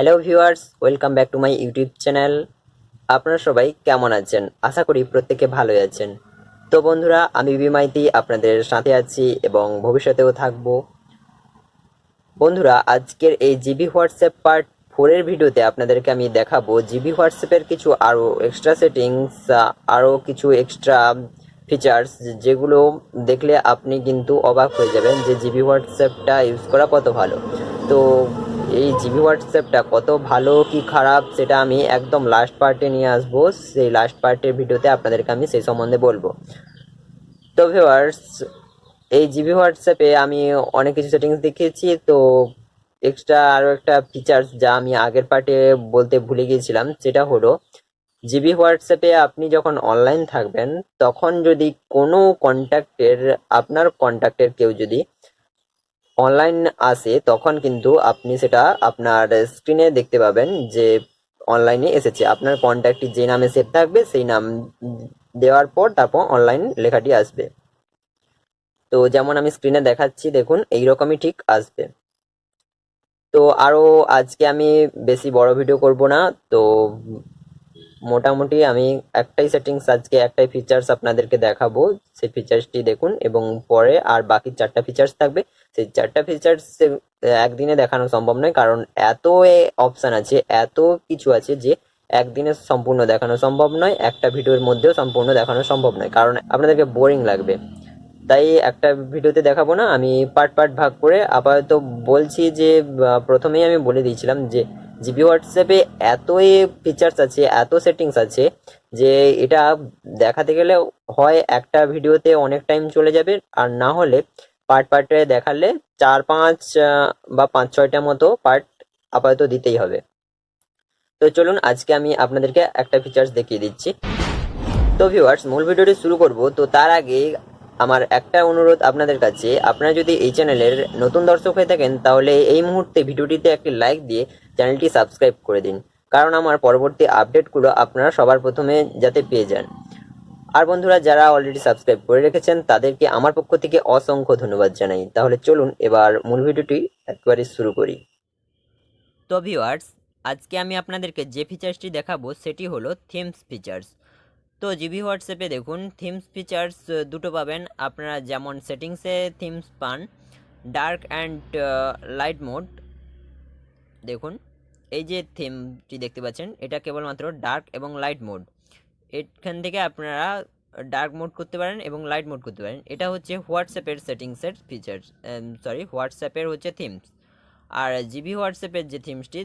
Hello viewers, welcome back to my YouTube channel. আপনারা সবাই কেমন আছেন? আশা করি প্রত্যেকে ভালোই আছেন। তো বন্ধুরা, আমি বিমাইতি আপনাদের সাথে আছি এবং ভবিষ্যতেও থাকব। বন্ধুরা, আজকের এই জিবি হোয়াটসঅ্যাপ পার্ট 4 এর ভিডিওতে আপনাদেরকে আমি দেখাবো জিবি হোয়াটসঅ্যাপের কিছু আরও এক্সট্রা সেটিংস, আরও কিছু এক্সট্রা ফিচার্স, যেগুলো দেখলে আপনি কিন্তু অবাক হয়ে যাবেন যে জিবি হোয়াটসঅ্যাপটা ইউজ করা কত ভালো। তো এই জিবি হোয়াটসঅ্যাপটা কত ভালো কি খারাপ সেটা আমি একদম লাস্ট পার্টে নিয়ে আসবো। সেই লাস্ট পার্টের ভিডিওতে আপনাদেরকে আমি সেই সম্বন্ধে বলবো। তো ভিউয়ার্স, এই জিবি হোয়াটসঅ্যাপে আমি অনেক কিছু সেটিংস দেখিয়েছি। তো এক্সট্রা আরও একটা ফিচার্স যা আমি আগের পার্টে বলতে ভুলে গিয়েছিলাম, সেটা হলো জিবি হোয়াটসঅ্যাপে আপনি যখন অনলাইন থাকবেন তখন যদি কোনো আপনার কন্ট্যাক্টের কেউ যদি অনলাইন আসে, তখন কিন্তু আপনি সেটা আপনার স্ক্রিনে দেখতে পাবেন যে অনলাইনে এসেছে। আপনার কন্ট্যাক্টটি যে নামে সেভ থাকবে সেই নাম দেওয়ার পর তারপর অনলাইন লেখাটি আসবে। তো যেমন আমি স্ক্রিনে দেখাচ্ছি, দেখুন এইরকমই ঠিক আসবে। তো আরও আজকে আমি বেশি বড় ভিডিও করব না। তো মোটামুটি আমি একটাই সেটিংস, আজকে একটাই ফিচার্স আপনাদেরকে দেখাবো। সেই ফিচার্সটি দেখুন এবং পরে আর বাকি 4টা ফিচার্স থাকবে। সেই 4টা ফিচার্স একদিনে দেখানো সম্ভব নয়, কারণ এত অপশান আছে, এত কিছু আছে যে একদিনে সম্পূর্ণ দেখানো সম্ভব নয়, একটা ভিডিওর মধ্যেও সম্পূর্ণ দেখানো সম্ভব নয়, কারণ আপনাদেরকে বোরিং লাগবে। তাই একটা ভিডিওতে দেখাবো না, আমি পার্ট পার্ট ভাগ করে আপাতত বলছি যে প্রথমেই আমি বলে দিয়েছিলাম যে জিবি হোয়াটসঅ্যাপে এতই ফিচার্স আছে, এত সেটিংস আছে যে এটা দেখাতে গেলে হয় একটা ভিডিওতে অনেক টাইম চলে যাবে, আর না হলে পার্ট পার্টে দেখালে 4-5 বা 5-6টা মতো পার্ট আপাতত দিতেই হবে। তো চলুন আজকে আমি আপনাদেরকে একটা ফিচার্স দেখিয়ে দিচ্ছি। তো ভিউয়ার্স, মূল ভিডিওটি শুরু করব। তো তার আগে আমার একটা অনুরোধ আপনাদের কাছে, আপনারা যদি এই চ্যানেলের নতুন দর্শক হয়ে থাকেন তাহলে এই মুহূর্তে ভিডিওটিতে একটি লাইক দিয়ে চ্যানেলটি সাবস্ক্রাইব করে দিন, কারণ আমার পরবর্তী আপডেটগুলো আপনারা সবার প্রথমে যাতে পেয়ে যান। আর বন্ধুরা, যারা অলরেডি সাবস্ক্রাইব করে রেখেছেন তাদেরকে আমার পক্ষ থেকে অসংখ্য ধন্যবাদ জানাই। তাহলে চলুন এবার মূল ভিডিওটি একবারে শুরু করি। তো ভিউয়ার্স, আজকে আমি আপনাদেরকে যে ফিচার্সটি দেখাবো সেটি হলো থিমস ফিচার্স। তো জিবি হোয়াটসঅ্যাপে দেখুন থিমস ফিচার্স দুটো পাবেন আপনারা। যেমন সেটিংসে থিমস পান ডার্ক অ্যান্ড লাইট মোড। দেখুন এই যে থিমটি দেখতে পাচ্ছেন, এটা কেবলমাত্র ডার্ক এবং লাইট মোড। এখান থেকে আপনারা ডার্ক মোড করতে পারেন এবং লাইট মোড করতে পারেন। এটা হচ্ছে হোয়াটসঅ্যাপের সেটিংসের ফিচার্স, হোয়াটসঅ্যাপের হচ্ছে থিমস। আর জিবি হোয়াটসঅ্যাপের যে থিমসটি,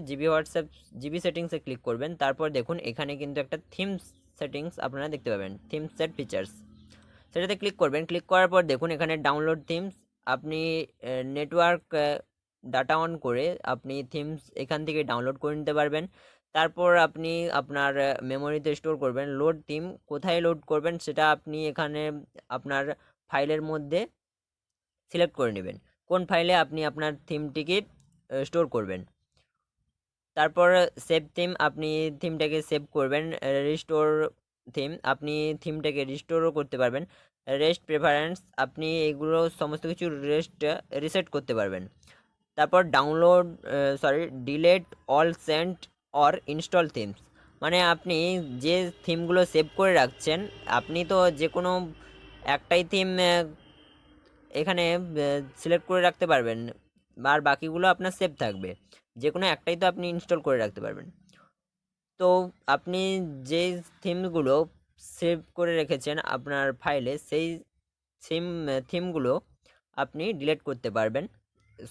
জিবি সেটিংসে ক্লিক করবেন, তারপর দেখুন এখানে কিন্তু একটা থিমস সেটিংস আপনারা দেখতে পাবেন, থিমস সেট ফিচার্স। সেটাতে ক্লিক করবেন। ক্লিক করার পর দেখুন এখানে ডাউনলোড থিমস। আপনি নেটওয়ার্ক ডাটা অন করে আপনি থিমস এখান থেকে ডাউনলোড করে নিতে পারবেন। তারপর আপনি আপনার মেমোরিতে স্টোর করবেন। লোড থিম কোথায় লোড করবেন সেটা আপনি এখানে আপনার ফাইলের মধ্যে সিলেক্ট করে নেবেন, কোন ফাইলে আপনি আপনার থিমটিকে স্টোর করবেন। তারপর সেভ থিম, আপনি থিমটাকে সেভ করবেন। রিস্টোর থিম, আপনি থিমটাকে রিস্টোরও করতে পারবেন। রেস্ট প্রেফারেন্স, আপনি এগুলো সমস্ত কিছু রিসেট করতে পারবেন। তারপর delete all sent or install themes, মানে আপনি যে থিমগুলো সেভ করে রাখছেন, আপনি তো যে কোনো একটাই থিম এখানে সিলেক্ট করে রাখতে পারবেন, আর বাকিগুলো আপনার সেভ থাকবে। যে কোনো একটাই তো আপনি ইনস্টল করে রাখতে পারবেন। তো আপনি যে থিমগুলো সেভ করে রেখেছেন আপনার ফাইলে, সেই থিমগুলো আপনি ডিলিট করতে পারবেন।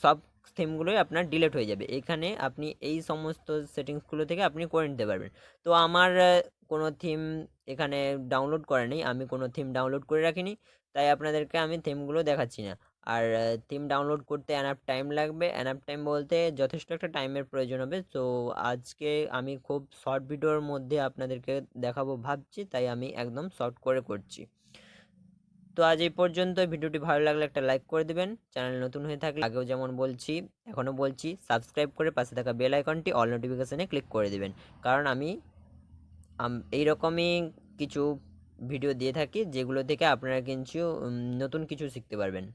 সব থিমগুলোই আপনার ডিলিট হয়ে যাবে। এখানে আপনি এই সমস্ত সেটিংসগুলো থেকে আপনি করে নিতে পারবেন। তো আমার কোনো থিম এখানে ডাউনলোড করা নেই, আমি কোনো থিম ডাউনলোড করে রাখিনি, তাই আপনাদেরকে আমি থিমগুলো দেখাচ্ছি না। আর থিম ডাউনলোড করতে এনাফ টাইম লাগবে, এনাফ টাইম বলতে যথেষ্ট একটা টাইমের প্রয়োজন হবে। তো আজকে আমি খুব শর্ট ভিডিওর মধ্যে আপনাদেরকে দেখাবো ভাবছি, তাই আমি একদম শর্ট করে করছি। তো আজ এই পর্যন্ত। ভিডিওটি ভালো লাগলে একটা লাইক করে দেবেন। চ্যানেল নতুন হয়ে থাকলে আগেও যেমন বলছি এখনও বলছি, সাবস্ক্রাইব করে পাশে থাকা বেল আইকনটি অল নোটিফিকেশানে ক্লিক করে দেবেন, কারণ আমি এইরকমই কিছু ভিডিও দিয়ে থাকি যেগুলো থেকে আপনারা কিছু নতুন কিছু শিখতে পারবেন।